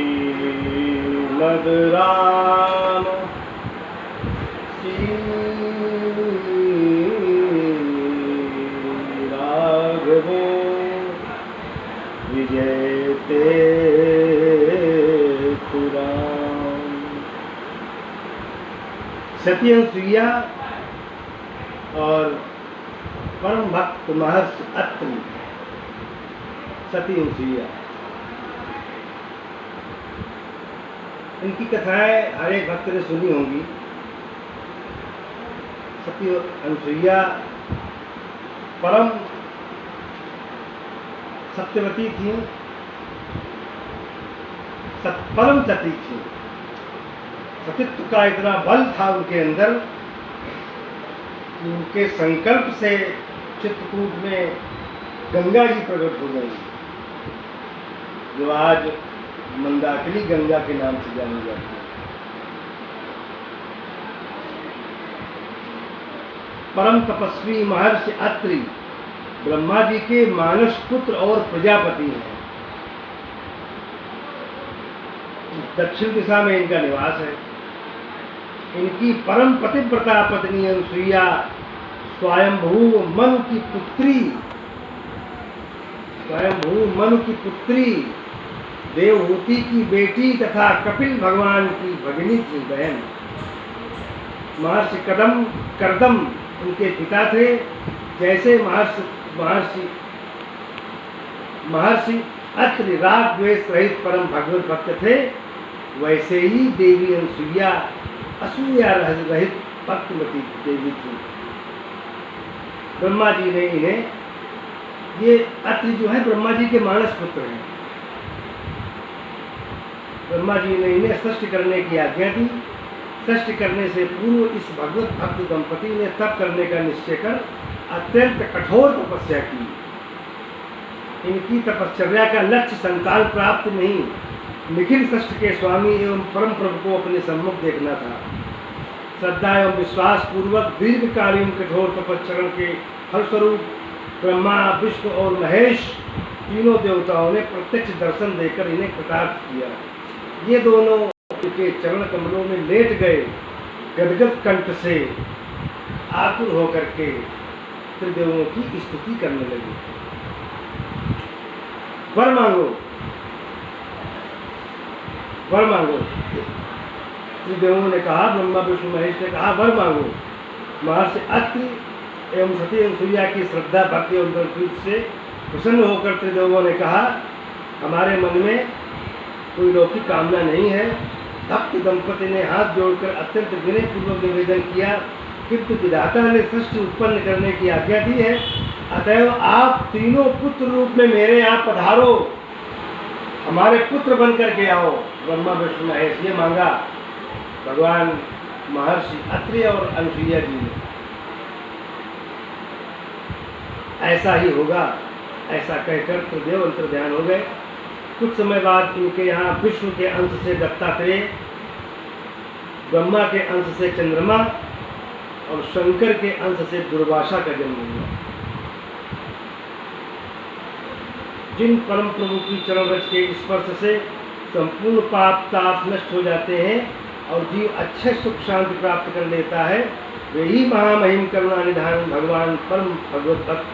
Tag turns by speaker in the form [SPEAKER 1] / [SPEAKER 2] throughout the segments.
[SPEAKER 1] श्रीमद् राम श्री राघवो विजयते पुराण। सती अनुसुईया और परम भक्त महर्षि अत्रि। सती अनुसुईया, इनकी कथाएं हर एक भक्त ने सुनी होंगी। सती अनुसुईया परम सत्यवती थी, परम सती थी। सतीत्व का इतना बल था उनके अंदर, उनके संकल्प से चित्रकूट में गंगा जी प्रकट हो गई, जो आज मंदाकिनी गंगा के नाम से जानी जाती है। परम तपस्वी महर्षि अत्रि ब्रह्मा जी के मानस पुत्र और प्रजापति हैं। दक्षिण दिशा में इनका निवास है। इनकी परम पतिव्रता पत्नी अनुसुईया स्वयंभू मनु की पुत्री देवहूति की बेटी तथा कपिल भगवान की भगिनी थी, बहन। महर्षि कर्दम उनके पिता थे। जैसे महर्षि अत्रि राग द्वेष रहित परम भगवत भक्त थे, वैसे ही देवी अनुसुईया असूया रहित भक्तिमती देवी थी। ब्रह्मा जी ने इन्हें, ये अत्रि जो है ब्रह्मा जी के मानस पुत्र हैं। ब्रह्मा जी ने इन्हें सृष्टि करने की आज्ञा दी। सृष्टि करने से पूर्व इस भगवत भक्त दंपति ने तप करने का निश्चय कर अत्यंत कठोर तपस्या की। इनकी तपश्चर्या का लक्ष्य संतान प्राप्त नहीं, निखिल सृष्टि के स्वामी एवं परम प्रभु को अपने सम्मुख देखना था। श्रद्धा एवं विश्वास पूर्वक दीर्घकालीन कठोर तपश्चरण के फलस्वरूप ब्रह्मा, विष्णु और महेश तीनों देवताओं ने प्रत्यक्ष दर्शन देकर इन्हें कृतार्थ किया। ये दोनों के चरण कमलों में लेट गए, गदगद कंठ से आतुर होकर के त्रिदेवों की स्तुति करने लगे। वर मांगो, वर मांगो। त्रिदेवों ने कहा, ब्रह्मा विष्णु महेश ने कहा, वर मांगो। महर्षि अत्रि एवं सती अनुसुईया की श्रद्धा भक्ति और दृढ़ से प्रसन्न होकर त्रिदेवों ने कहा, हमारे मन में कोई लौकिक कामना नहीं है। भक्त दंपति ने हाथ जोड़कर अत्यंत विनयपूर्वक निवेदन किया, किंतु विधाता ने सृष्टि उत्पन्न करने की आज्ञा दी है, अतएव आप तीनों पुत्र रूप में मेरे यहाँ पधारो, हमारे पुत्र बन करके आओ। ब्रह्मा विष्णु महेश, ये मांगा भगवान महर्षि अत्रि और अनुसुईया जी ने। ऐसा ही होगा, ऐसा कहकर त्रिदेव अंतर्ध्यान हो गए। कुछ समय बाद इनके यहाँ विष्णु के अंश से दत्तात्रेय, ब्रह्मा के अंश से चंद्रमा और शंकर के अंश से दुर्वासा का जन्म हुआ। जिन परम प्रभु की चरण रज के स्पर्श से संपूर्ण पाप ताप नष्ट हो जाते हैं और जीव अच्छे सुख शांति प्राप्त कर लेता है, वे ही महामहिम करुणा निधान भगवान परम भगवत भक्त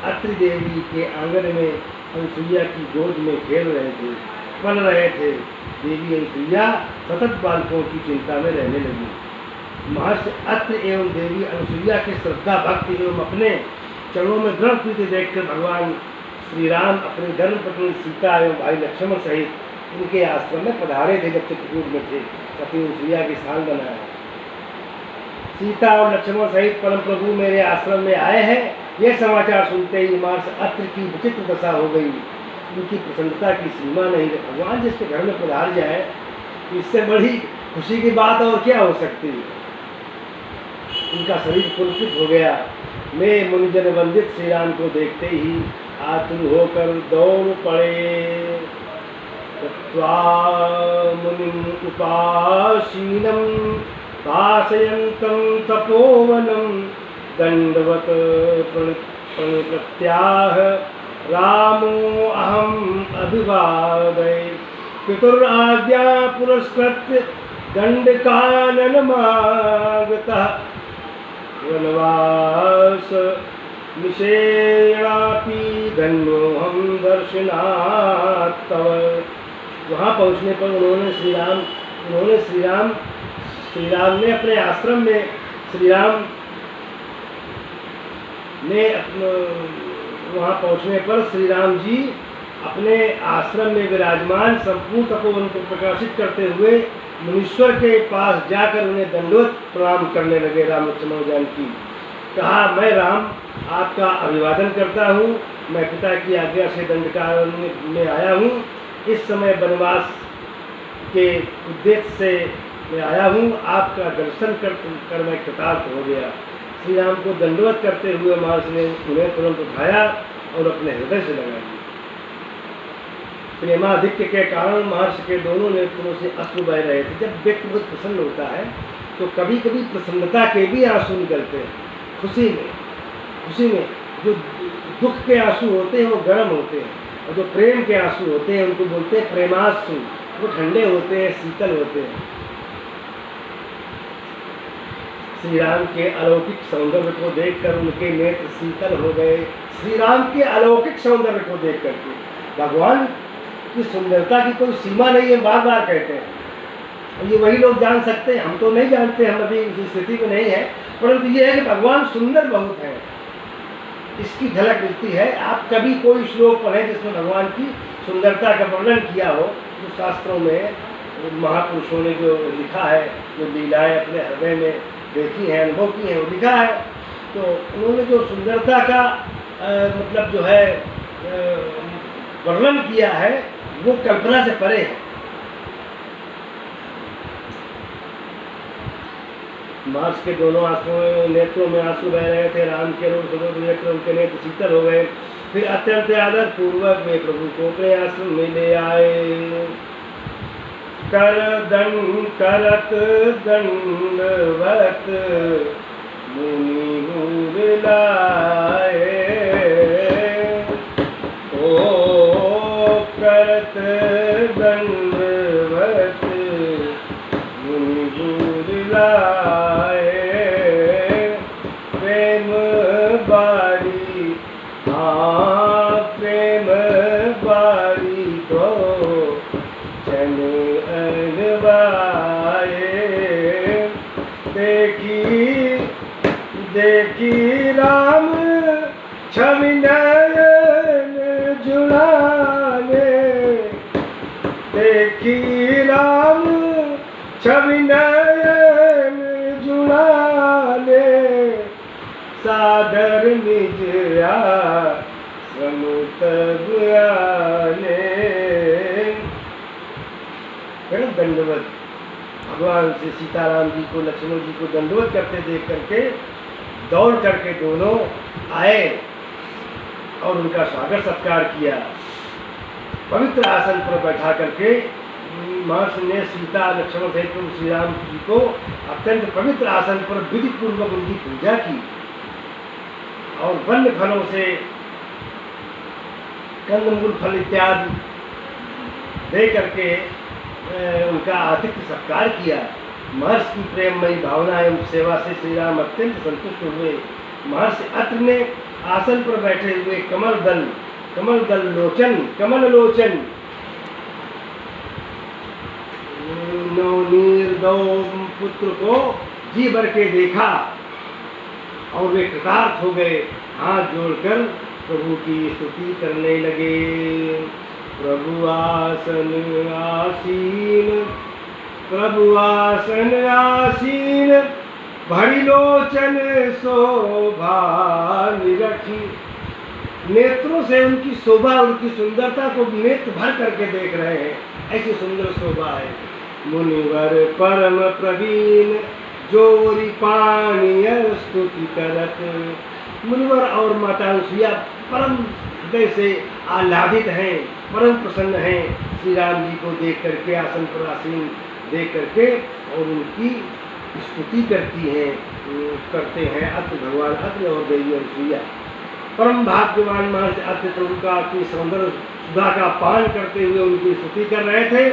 [SPEAKER 1] अत्रि देवी के आंगन में अनुसुईया की गोद में खेल रहे थे, पल रहे थे। देवी अनुसुईया सतत बालकों की चिंता में रहने लगी। महर्षि अत्रि एवं देवी अनुसुईया के श्रद्धा भक्ति एवं अपने चरणों में दृढ़ प्रीति देखकर भगवान श्री राम अपनी धर्मपत्नी सीता एवं भाई लक्ष्मण सहित उनके आश्रम में पधारे थे। जब चित्रकूट में थे, सती अनुसुईया की स्थान बनाया। सीता और लक्ष्मण सहित परम प्रभु मेरे आश्रम में आए हैं, यह समाचार सुनते ही महर्षि अत्रि की विचित्र दशा हो गई। उनकी प्रसन्नता की सीमा नहीं है। भगवान जिसके घर में पधार जाए, इससे बड़ी खुशी की बात और क्या हो सकती है। उनका शरीर पुलकित हो गया। मैं मुनिजन वंदित श्री राम को देखते ही आतुर होकर दौड़ पड़े। मुनिम उपासीनम भाषयन्तं तपोवनं दंडवत प्रणिप्रत्याह रामो अहम अभिवादये। पितुराज्ञा पुरस्कृत्य दंडकानन मागतः वनवास निषेणापि धन्योऽहं दर्शनात् तव। वहाँ पहुँचने पर उन्होंने श्री राम ने अपने आश्रम में वहाँ पहुँचने पर श्री राम जी अपने आश्रम में विराजमान संपूर्ण तपोवन को प्रकाशित करते हुए मुनीश्वर के पास जाकर उन्हें दंडवत प्रणाम करने लगे। रामचंद्र जानकी कहा, मैं राम आपका अभिवादन करता हूँ, मैं पिता की आज्ञा से दंडकारण्य में आया हूँ। इस समय वनवास के उद्देश्य से मैं आया हूँ, आपका दर्शन कर मैं कृतार्थ हो गया। श्री राम को दंडवत करते हुए महर्षि ने उन्हें तुरंत उठाया और अपने हृदय से लगा दिया। प्रेमाधिक्य के कारण महर्षि के दोनों नेत्रों से अश्रु बह रहे थे। जब व्यक्ति बहुत प्रसन्न होता है तो कभी कभी प्रसन्नता के भी आंसू निकलते हैं। खुशी में जो दुख के आंसू होते हैं वो गर्म होते हैं, और जो प्रेम के आंसू होते हैं उनको बोलते हैं प्रेमाश्रु। वो ठंडे होते हैं, शीतल होते हैं। श्री राम के अलौकिक सौंदर्य को देखकर उनके नेत्र शीतल हो गए। श्री राम के अलौकिक सौंदर्य को देख करके, भगवान की सुंदरता की कोई सीमा नहीं है, बार बार कहते हैं। ये वही लोग जान सकते हैं, हम तो नहीं जानते, हम अभी उस स्थिति में नहीं है। परंतु ये है कि भगवान सुंदर बहुत है, इसकी झलक मिलती है। आप कभी कोई श्लोक पढ़ें जिसमें भगवान की सुंदरता का वर्णन किया हो, जो शास्त्रों में महापुरुषों ने जो लिखा है, जो लीलाएं अपने हृदय में देखी हैं, अनुभव की हैं, वो लिखा है। तो उन्होंने जो सुंदरता का मतलब जो है वर्णन किया है, वो कल्पना से परे है। महर्षि के दोनों नेत्रों में आंसू बह रहे थे। राम के रूप नेत्र उनके नेत्र शीतल हो गए। फिर अत्यंत आदर पूर्वक वे प्रभु को अपने आश्रम में ले आए। करत दंडवत मुनि मुर लाए। करत दंडवत मुनि मुर लाए। प्रेम बारी प्रेम बारी दो जन अनवाए। देखी राम छवि नयन जुड़ाने। देखी राम छवि नयन जुड़ाने। सादर निज आश्रम तब आने। दंडवत भगवान से सीताराम जी को, लक्ष्मण जी को दंडवत करते देख करके दौड़ करके दोनों आए और उनका स्वागत सत्कार किया। पवित्र आसन पर बैठा करके महर्षि ने सीता लक्ष्मण सहित श्री राम जी को अत्यंत पवित्र आसन पर विधि पूर्वक उनकी पूजा की और वन्य फलों से कंदमूल फल इत्यादि दे करके उनका आतिथ्य सत्कार किया। महर्षि की प्रेममयी भावना एवं सेवा से श्री राम अत्यंत संतुष्ट हुए। महर्षि अत्र ने आसन पर बैठे हुए कमल लोचन निर्दोष पुत्र को जी भर के देखा और वे कृतार्थ हो गए। हाथ जोड़कर प्रभु की स्तुति करने लगे। प्रभु आसन आसीन भरी लोचन शोभा निरखी। नेत्रों से उनकी शोभा, उनकी सुंदरता को नेत्र भर करके देख रहे हैं, ऐसी सुंदर शोभा है। मुनिवर परम प्रवीण जोरी पानी स्तुति करत। मुनिवर और माता उसिया परम हृदय से आह्लादित हैं, परम प्रसन्न हैं श्री राम जी को देख करके, आसन पर आसीन देख करके, और उनकी स्तुति करते हैं अत्र भगवान अत्र और देवी अनुसुईया। परम भाग्यवान महर्षि अत्र प्रभु का अपनी सुधा का पान करते हुए उनकी स्तुति कर रहे थे।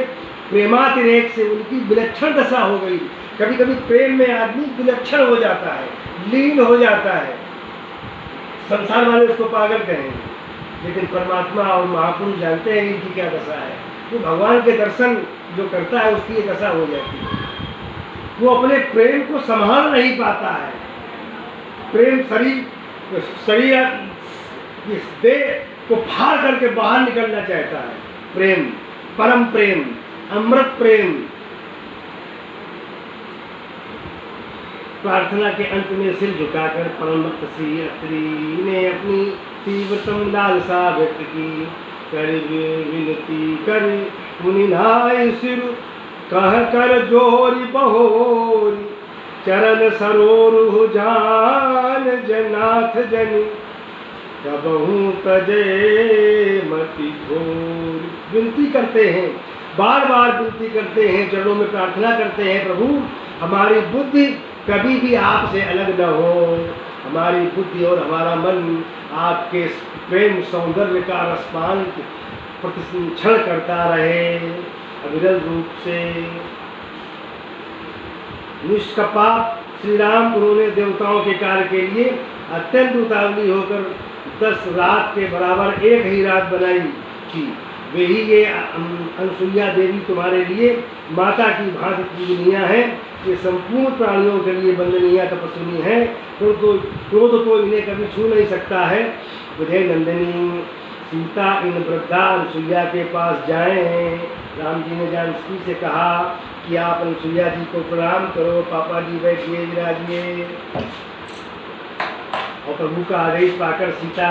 [SPEAKER 1] प्रेमातिरेक से उनकी विलक्षण दशा हो गई। कभी कभी प्रेम में आदमी विलक्षण हो जाता है, लीन हो जाता है। संसार वाले उसको पागल कहेंगे, लेकिन परमात्मा और महापुरुष जानते हैं इनकी क्या दशा है। वो भगवान के दर्शन जो करता है उसकी ये दशा हो जाती है। वो अपने प्रेम को संभाल नहीं पाता है। प्रेम शरीर इस देह को फाड़ करके बाहर निकलना चाहता है। प्रेम, परम प्रेम, अमृत प्रेम। प्रार्थना के अंत में सिर झुकाकर परम भक्त श्री अत्रि ने अपनी तीव्रतम लालसा व्यक्त की। कर विनती कर मुनि नाय सिर कह कर जोरी बहोरी, चरण सरोरु जान जनाथ जनी, कबहू तजे मति घोर। विनती करते हैं, बार बार विनती करते हैं, चरणों में प्रार्थना करते हैं, प्रभु हमारी बुद्धि कभी भी आपसे अलग न हो। हमारी बुद्धि और हमारा मन आपके प्रेम सौंदर्य का रसपान प्रतिक्षण करता रहे अविरल रूप से। निष्कपात श्री राम उन्होंने देवताओं के कार्य के लिए अत्यंत उतावली होकर 10 रात के बराबर एक ही रात बनाई थी। वे ही ये अनुसुईया देवी तुम्हारे लिए माता की भांति पूजनीय है। ये संपूर्ण प्राणियों के लिए वंदनीय तपस्विनी है। क्रोध तो इन्हें कभी छू नहीं सकता है। विजय नंदिनी सीता इन वृद्धा अनुसुईया के पास जाएं। राम जी ने जानकी से कहा कि आप अनुसुईया जी को प्रणाम करो। पापा जी बैठिए, विराजिए। और प्रभु का आदेश पाकर सीता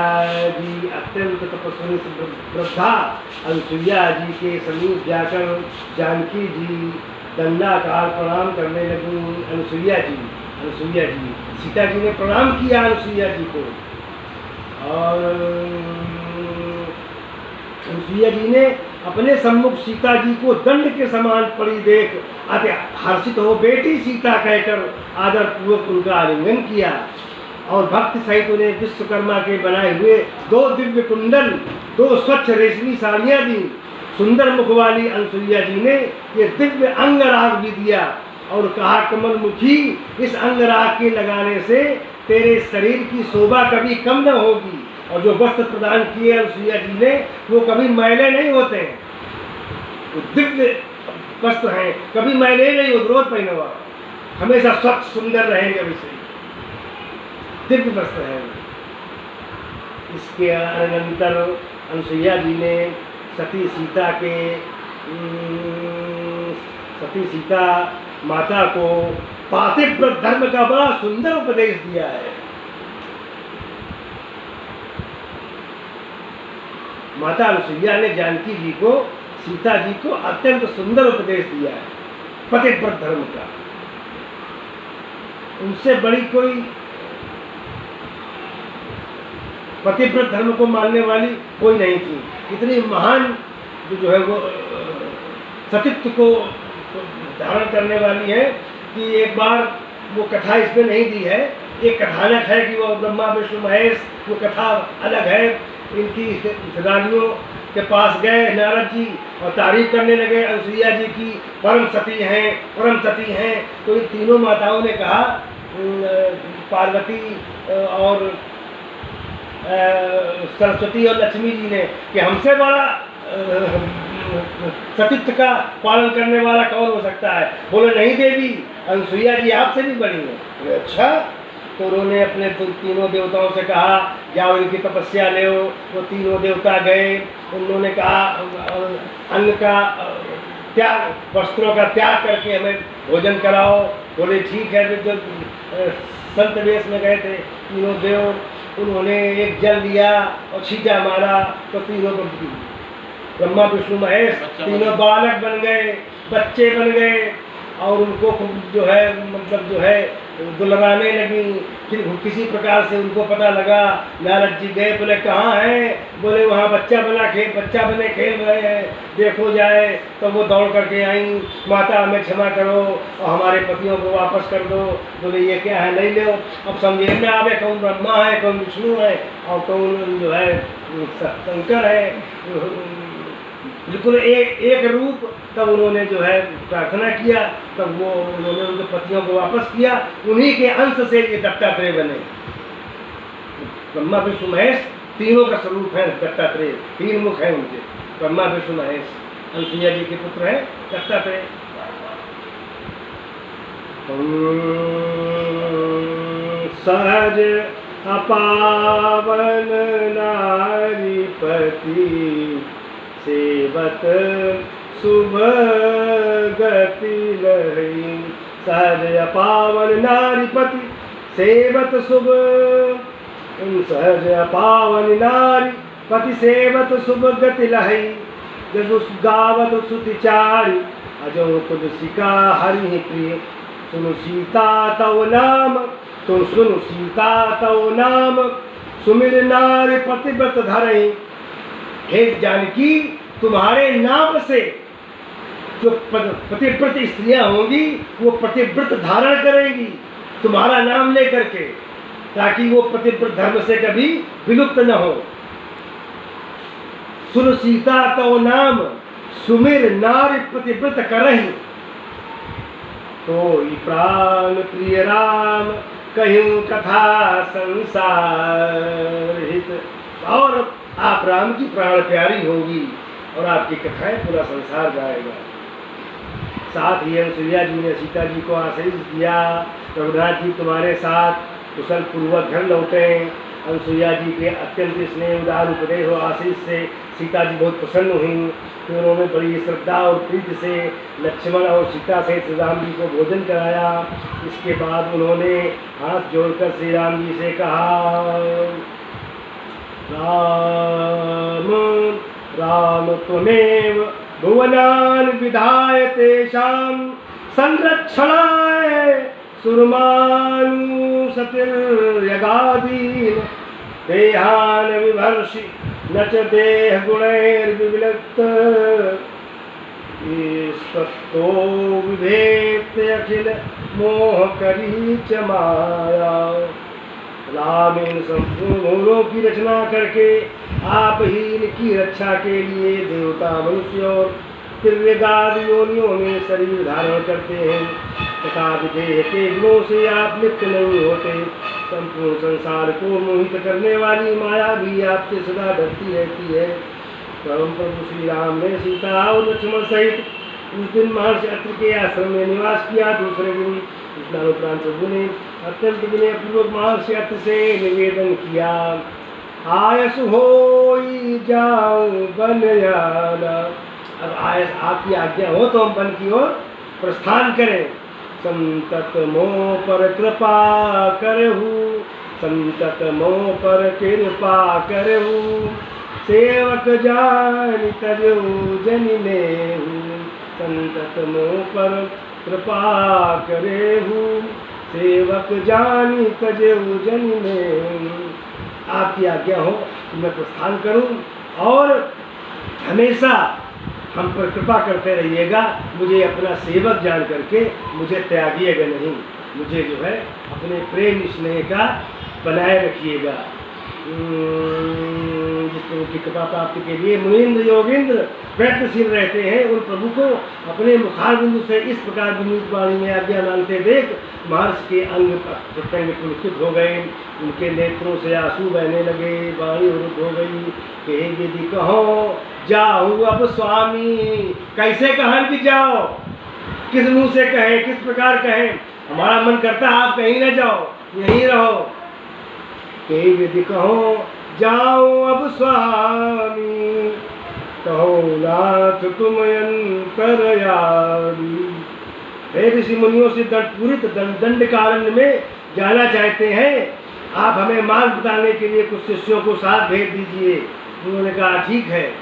[SPEAKER 1] जी अत्यंत तपस्वी वृद्धा अनुसुईया जी के समीप जाकर जानकी जी दंडाकार प्रणाम करने लगी। अनुसुईया जी सीता जी ने प्रणाम किया अनुसुईया जी को, और अनुसुईया जी ने अपने सम्मुख सीता जी को दंड के समान पड़ी देख अति हर्षित हो बेटी सीता कहकर आदर पूर्वक उनका आलिंगन किया, और भक्ति सहित उन्हें विश्वकर्मा के बनाए हुए 2 दिव्य कुंडल, 2 स्वच्छ रेशमी साड़ियाँ दी। सुंदर मुख वाली अनुसुईया जी ने ये दिव्य अंगराग भी दिया और कहा, कमल मुखी, इस अंगराग के लगाने से तेरे शरीर की शोभा कभी कम न होगी। और जो वस्त्र प्रदान किए अनुसुईया जी ने वो कभी मैले नहीं होते हैं। वो दिव्य वस्त्र हैं, कभी मैले नहीं होते, रोज पहने हुआ हमेशा स्वच्छ सुंदर रहेंगे। वैसे दिव्य वस्त्र है। इसके अनंतर अनुसुईया जी ने सती सीता माता को पातिव्रत धर्म का बड़ा सुंदर उपदेश दिया है। माता अनुसुईया ने जानकी जी को, सीता जी को अत्यंत सुंदर उपदेश दिया है पतिव्रत धर्म का। उनसे बड़ी कोई पतिव्रत धर्म को मानने वाली कोई नहीं थी। इतनी महान जो है वो सतीत्व को धारण करने वाली है कि एक बार वो कथा इसमें नहीं दी है। एक कथानक है कि वो ब्रह्मा विष्णु महेश, वो कथा अलग है। इनकी रानियों के पास गए नारद जी और तारीफ करने लगे अनुसुईया जी की, परम सती हैं। तो इन तीनों माताओं ने कहा, पार्वती और सरस्वती और लक्ष्मी जी ने, कि हमसे बड़ा सतीत्व का पालन करने वाला कौन हो सकता है। बोले नहीं देवी, अनुसुईया जी आपसे भी बड़ी है। अच्छा, तो उन्होंने अपने तीनों देवताओं से कहा जाओ इनकी तपस्या ले। वो तीनों देवता गए। उन्होंने कहा अन्न का त्याग, वस्त्रों का त्याग करके हमें भोजन कराओ। बोले ठीक है। फिर जो संत वेश में गए थे तीनों देव, उन्होंने एक जल लिया और छींटा मारा तो तीनों ब्रह्मा विष्णु महेश तीनों बालक बन गए, बच्चे बन गए। और उनको जो है मतलब जो है दुलराने लगी। फिर किसी प्रकार से उनको पता लगा, नारद जी गए, बोले कहाँ हैं? बोले वहाँ बच्चा बने खेल रहे हैं, देखो जाए। तो वो दौड़ करके आई, माता हमें क्षमा करो और हमारे पतियों को वापस कर दो। बोले ये क्या है, नहीं लो। अब समझे में आवे कौन ब्रह्मा है, कौन विष्णु है और कौन जो है शंकर है, बिल्कुल एक रूप। तब उन्होंने जो है प्रार्थना किया, तब वो उन्होंने उनके पतियों को वापस किया। उन्हीं के अंश से ये दत्तात्रेय बने। ब्रह्मा विष्णु महेश तीनों का स्वरूप है दत्तात्रेय, 3 मुख है उनके, ब्रह्मा विष्णु महेश। अनुसुईया जी के पुत्र है दत्तात्रेय। सहज अपावन नारीपति सेवत शुभ गति लहरी। सहज अपावन नारीपति सेवत शुभ, सहज अपावन नारीपति सेवत शुभ गति लहरी। जसु गावत सुतिचारी अजो तुलसिका हरि प्रिय। सुनु सीता तव नाम, तुम सुनु सीता तव नाम, सुमिर नारी पतिव्रत धरई। हे जानकी, तुम्हारे नाम से जो पतिव्रत स्त्रियां होंगी वो पतिव्रत धारण करेंगी तुम्हारा नाम लेकर के, ताकि वो पतिव्रत धर्म से कभी विलुप्त न हो। सुन सीता तो नाम, सुमिर नारी पतिव्रत करहि। तो प्राण प्रिय राम कहूँ कथा संसार हित। और आप राम की प्राण प्यारी होगी और आपकी कथाएं पूरा संसार गाएगा। साथ ही अनुसुईया जी ने सीता जी को आशीष दिया, रघुनाथ जी तुम्हारे साथ कुशल पूर्वक घर लौटे। अनुसुईया जी के अत्यंत स्नेह उदार उपदेश और आशीष से सीता जी बहुत प्रसन्न हुई। फिर उन्होंने बड़ी श्रद्धा और प्रीति से लक्ष्मण और सीता से श्री राम जी को भोजन कराया। इसके बाद उन्होंने हाथ जोड़कर श्री राम जी से कहा, राम राम त्वमेव भुवनान विधाय तेषां संरक्षणाय सुरमानु सतिर्यगादीन। देहान विभर्षि न च देह गुणैर्विविलक्त। ईस्ततो विभेद अखिल मोह करी च माया। राम इन संपूर्ण भूलों की रचना करके आप ही इनकी रक्षा के लिए देवता मनुष्य और तिर्यगाद योनियों में शरीर धारण करते हैं, तथा विदेह के गुणों से आप लिप्त नहीं होते। संपूर्ण संसार को मोहित करने वाली माया भी आपसे सदा डरती रहती है। परम प्रभु श्री राम ने सीता और लक्ष्मण सहित उस दिन महर्षि अत्रि के आश्रम में निवास किया। दूसरे दिन स्नानोपरांत प्रभु ने अत्यंत विनयपूर्वक महर्षि अत्रि से निवेदन किया, आयस होई जाऊं बन जाना। अब आयस आपकी आज्ञा हो तो हम वन की ओर प्रस्थान करें। संतत मोह पर कृपा करहु, संतत मोह पर कृपा करहु। सेवक जानि तजहु जनि नेहु। संतत मोह पर कृपा करेहु, सेवक जानि तजहु जनि नेहु। आपकी आज्ञा हो तो मैं प्रस्थान करूं और हमेशा हम पर कृपा करते रहिएगा। मुझे अपना सेवक जान करके मुझे त्यागिएगा नहीं, मुझे जो है अपने प्रेम स्नेह का बनाए रखिएगा। जिस प्रभु की कृपा प्राप्ति के लिए मुनीन्द्र योगेंद्र प्रयत्नशील रहते हैं, उन प्रभु को अपने मुखार बिंदु से इस प्रकार विनीत वाणी में आज्ञा मांगते देख महर्षि के अंग प्रत्यंग पुलकित हो गए। उनके नेत्रों से आंसू बहने लगे, वाणी अवरुद्ध हो गई। कहे यदि कहो जाओ अब स्वामी। कैसे कहन कि जाओ, किस मुंह से कहें, किस प्रकार कहें? हमारा मन करता है आप कहीं न जाओ, यहीं रहो। कहे यदि कहो जाओ अब स्वामी, कहो नाथ तुम अंतरयामी। हे ऋषि मुनियों से पूरित दंडकारण्य में जाना चाहते हैं, आप हमें मार्ग बताने के लिए कुछ शिष्यों को साथ भेज दीजिए। उन्होंने कहा ठीक है।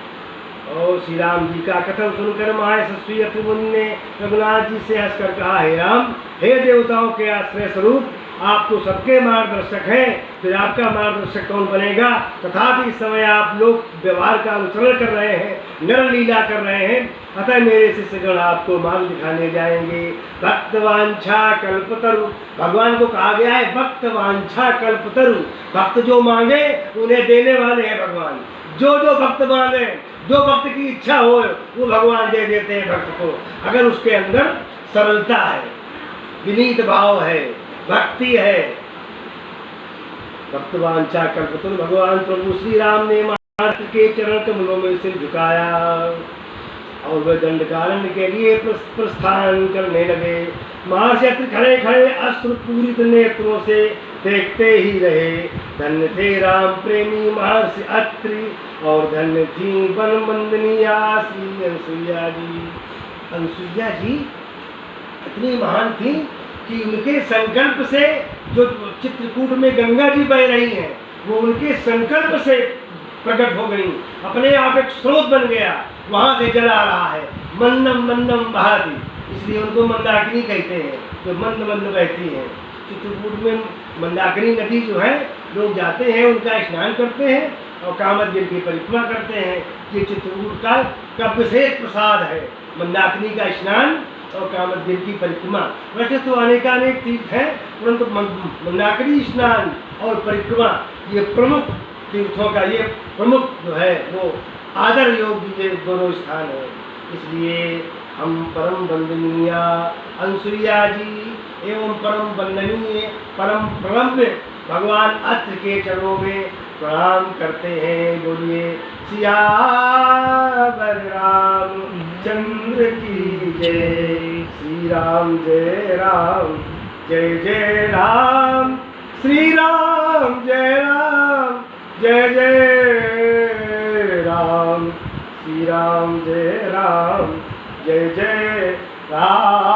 [SPEAKER 1] और श्री राम जी का कथन सुनकर महायशस्वी अत्रि मुनि ने रघुनाथ जी से हंसकर कहा, हे राम, हे देवताओं के आश्रय स्वरूप, आप तो सबके मार्गदर्शक हैं, फिर आपका मार्गदर्शक कौन बनेगा? तथापि इस समय आप लोग व्यवहार का अनुसरण कर रहे हैं, नर लीला कर रहे हैं, अतः मेरे शिष्यगण आपको मार्ग दिखाने जाएंगे। भक्तवांछा कल्पतरु, भगवान को कहा गया है भक्तवांछा कल्पतरु, भक्त जो मांगे उन्हें देने वाले हैं भगवान। जो जो भक्त मांगे, जो भक्त की इच्छा हो वो भगवान दे देते हैं भक्त को, अगर उसके अंदर सरलता है, विनीत भाव है, भक्ति है। भक्तवांछा कल्पतरु, भगवान प्रभु श्री राम ने महाराज के चरण कमलों में सिर झुकाया और वह दंडकारण्य के लिए प्रस्थान करने लगे। महर्षि अत्रि खड़े खड़े अश्रुपूरित नेत्रों से देखते ही रहे। धन्य थे राम प्रेमी महर्षि अत्रि और धन्य थी वन वंदनीया श्री अनसुईया जी। अनसुईया जी इतनी महान थी कि उनके संकल्प से जो चित्रकूट में गंगा जी बह रही हैं, वो उनके संकल्प से प्रकट हो गई, अपने आप एक स्रोत बन गया, वहाँ से जल आ रहा है, मंदम मंदम बहाती, इसलिए उनको मंदाकिनी कहते हैं, जो मंद मंद बहती हैं। चित्रकूट में मंदाकिनी नदी जो है, लोग जाते हैं, उनका स्नान करते हैं और कामदगिरि की परिक्रमा करते हैं। ये चित्रकूट का विशेष प्रसाद है, मंदाकिनी का स्नान और कामदगिरि की परिक्रमा। वैसे तो अनेकानेक तीर्थ हैं, परंतु मंदाकिनी स्नान और परिक्रमा ये प्रमुख तीर्थों का ये प्रमुख जो है वो आदर योग्य ये दोनों स्थान है। इसलिए हम परम वंदनीय अनसुईया जी एवं परम वंदनीय परम प्रणम्य भगवान अत्रि के चरणों में प्रणाम करते हैं। बोलिए सियावर रामचंद्र की जय। श्री राम जय राम, जय जय राम, श्री राम जय राम, जय जय राम, श्री राम जय राम, जय जय राम।